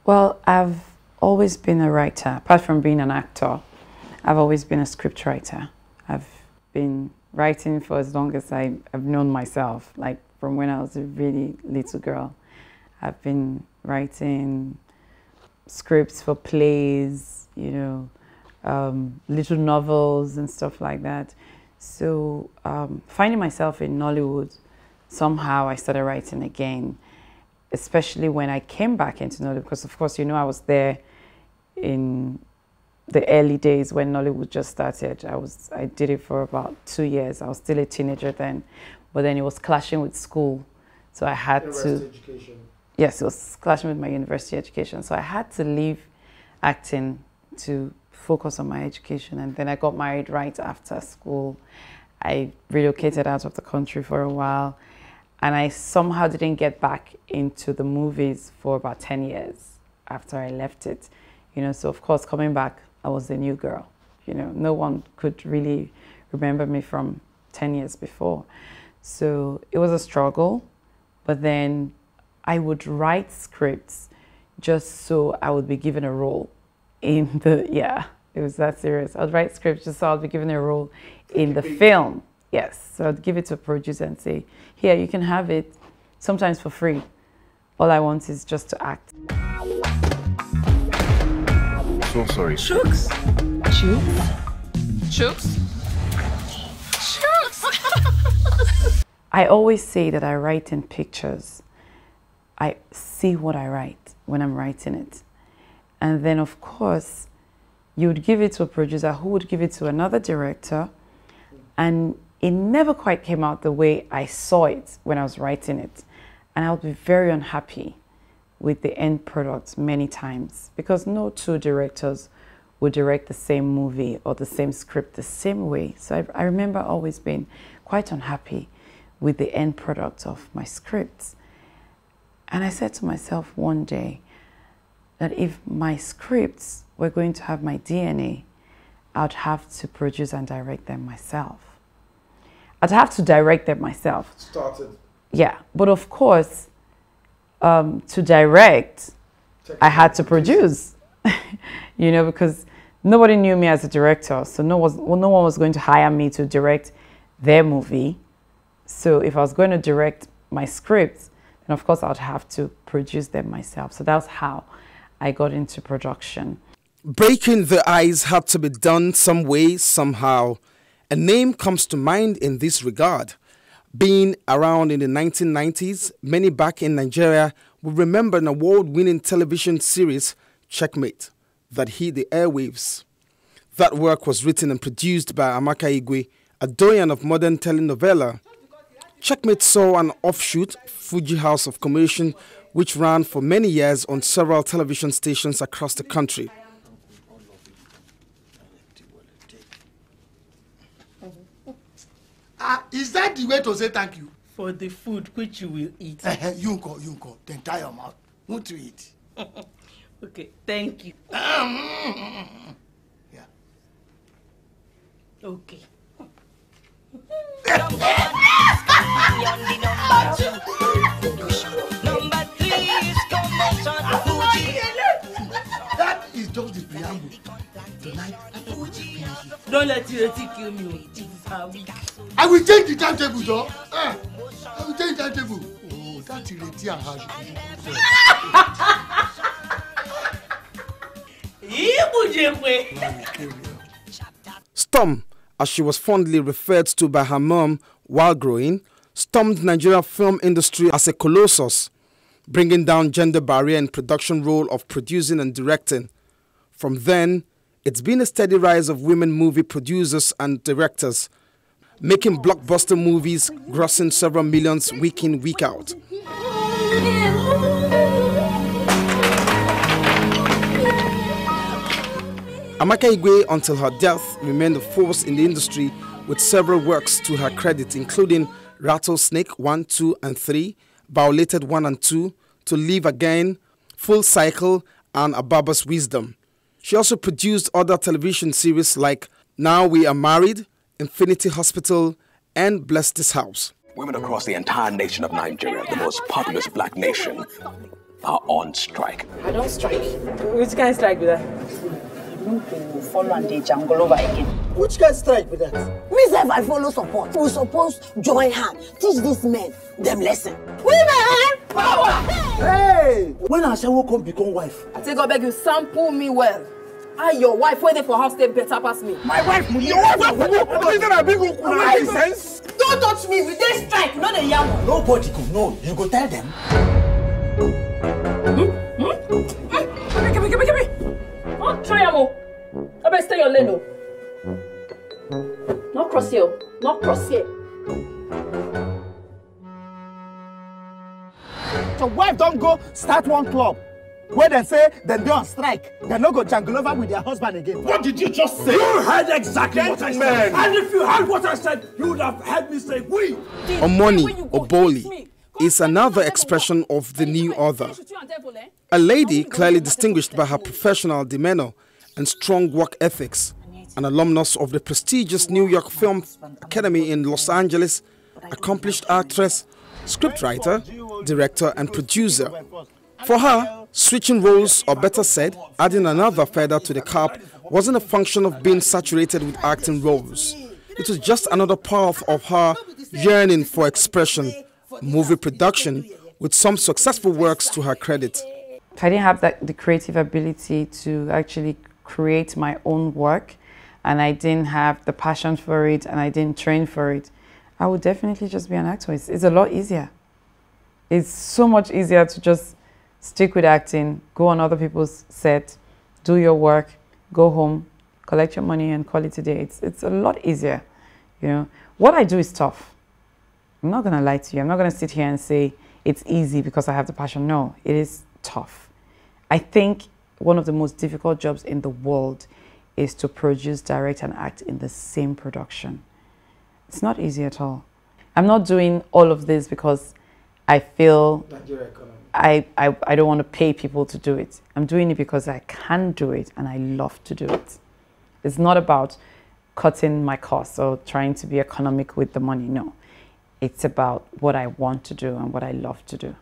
Well, I've always been a writer. Apart from being an actor, I've always been a script writer. I've been writing for as long as I've known myself, like from when I was a really little girl. I've been writing scripts for plays, little novels and stuff like that. So finding myself in Nollywood, somehow I started writing again, especially when I came back into Nollywood, because of course, I was there in the early days when Nollywood just started. I did it for about 2 years. I was still a teenager then, but then it was clashing with school. So I had University education. Yes, it was clashing with my university education. So I had to leave acting to focus on my education. And then I got married right after school. I relocated out of the country for a while. And I somehow didn't get back into the movies for about 10 years after I left it. So of course, coming back, I was the new girl. No one could really remember me from 10 years before. So it was a struggle, but then I would write scripts just so I would be given a role in it was that serious. I'd write scripts just so I'd be given a role in the film. Yes, so I'd give it to a producer and say, here, you can have it, sometimes for free. All I want is just to act. So sorry. Chooks? Chooks? Chooks? I always say that I write in pictures. I see what I write when I'm writing it. And then, of course, you would give it to a producer who would give it to another director. And it never quite came out the way I saw it when I was writing it. And I would be very unhappy with the end product many times, because no two directors would direct the same movie or the same script the same way. So I remember always being quite unhappy with the end product of my scripts. And I said to myself one day that if my scripts were going to have my DNA, I'd have to produce and direct them myself. I'd have to direct them myself. Started. Yeah, but of course, to direct, I had to produce, because nobody knew me as a director. So no one was going to hire me to direct their movie. So if I was going to direct my scripts, then of course I'd have to produce them myself. So that's how I got into production. Breaking the ice had to be done some way, somehow. A name comes to mind in this regard. Being around in the 1990s, many back in Nigeria will remember an award-winning television series, Checkmate, that hit the airwaves. That work was written and produced by Amaka Igwe, a doyen of modern telenovela. Checkmate saw an offshoot, Fuji House of Commotion, which ran for many years on several television stations across the country. Is that the way to say thank you? For the food which you will eat. You go. Then tie your mouth. Won't you eat? Okay, thank you. Yeah. Okay. That is just the preamble. Tonight, Don't let Ireti kill me. It is her week. I will change the timetable, though. I will change the timetable. Oh, that's Ireti and her. Storm, as she was fondly referred to by her mom while growing, stormed Nigeria film industry as a colossus, bringing down gender barrier in production role of producing and directing. From then, it's been a steady rise of women movie producers and directors, making blockbuster movies grossing several millions week in, week out. Amaka Igwe, until her death, remained a force in the industry with several works to her credit, including Rattlesnake 1, 2, and 3, Violated 1 and 2, To Live Again, Full Cycle, and A Barber's Wisdom. She also produced other television series like Now We Are Married, Infinity Hospital, and Bless This House. Women across the entire nation of Nigeria, the most populous black nation, are on strike. I don't strike. Which kind of strike with that? I'm going to follow and they jungle over again. Which kind of strike with that? Me say if I follow support, we suppose join hand, teach these men them lesson. Women power! Hey! When I say who come become wife? I take God beg you sample me well. Your wife waiting for house stay better pass me. My wife, your wife, sense. Don't touch me with this strike, not the yam. Nobody go know. You go tell them. Give me. Oh, try amo. I better stay your lane. Not cross here. Not cross here. So wife don't go start one club where they say they on strike. They no go jangle over with their husband again. What did you just say? You heard exactly what I said. And if you heard what I said, you would have heard me say we. Omoni Oboli is another expression of the new other. A lady clearly distinguished by her professional demeanor and strong work ethics, an alumnus of the prestigious New York Film Academy in Los Angeles, accomplished actress, scriptwriter, director and producer. For her, switching roles, or better said, adding another feather to the cap, wasn't a function of being saturated with acting roles. It was just another path of her yearning for expression, movie production, with some successful works to her credit. If I didn't have the creative ability to actually create my own work, and I didn't have the passion for it, and I didn't train for it, I would definitely just be an actor. It's a lot easier. It's so much easier to just stick with acting, go on other people's set, do your work, go home, collect your money and call it a day. It's a lot easier, you know. What I do is tough. I'm not gonna lie to you. I'm not gonna sit here and say it's easy because I have the passion. No, it is tough. I think one of the most difficult jobs in the world is to produce, direct and act in the same production. It's not easy at all. I'm not doing all of this because I feel I don't want to pay people to do it. I'm doing it because I can do it and I love to do it. It's not about cutting my costs or trying to be economic with the money. No, it's about what I want to do and what I love to do.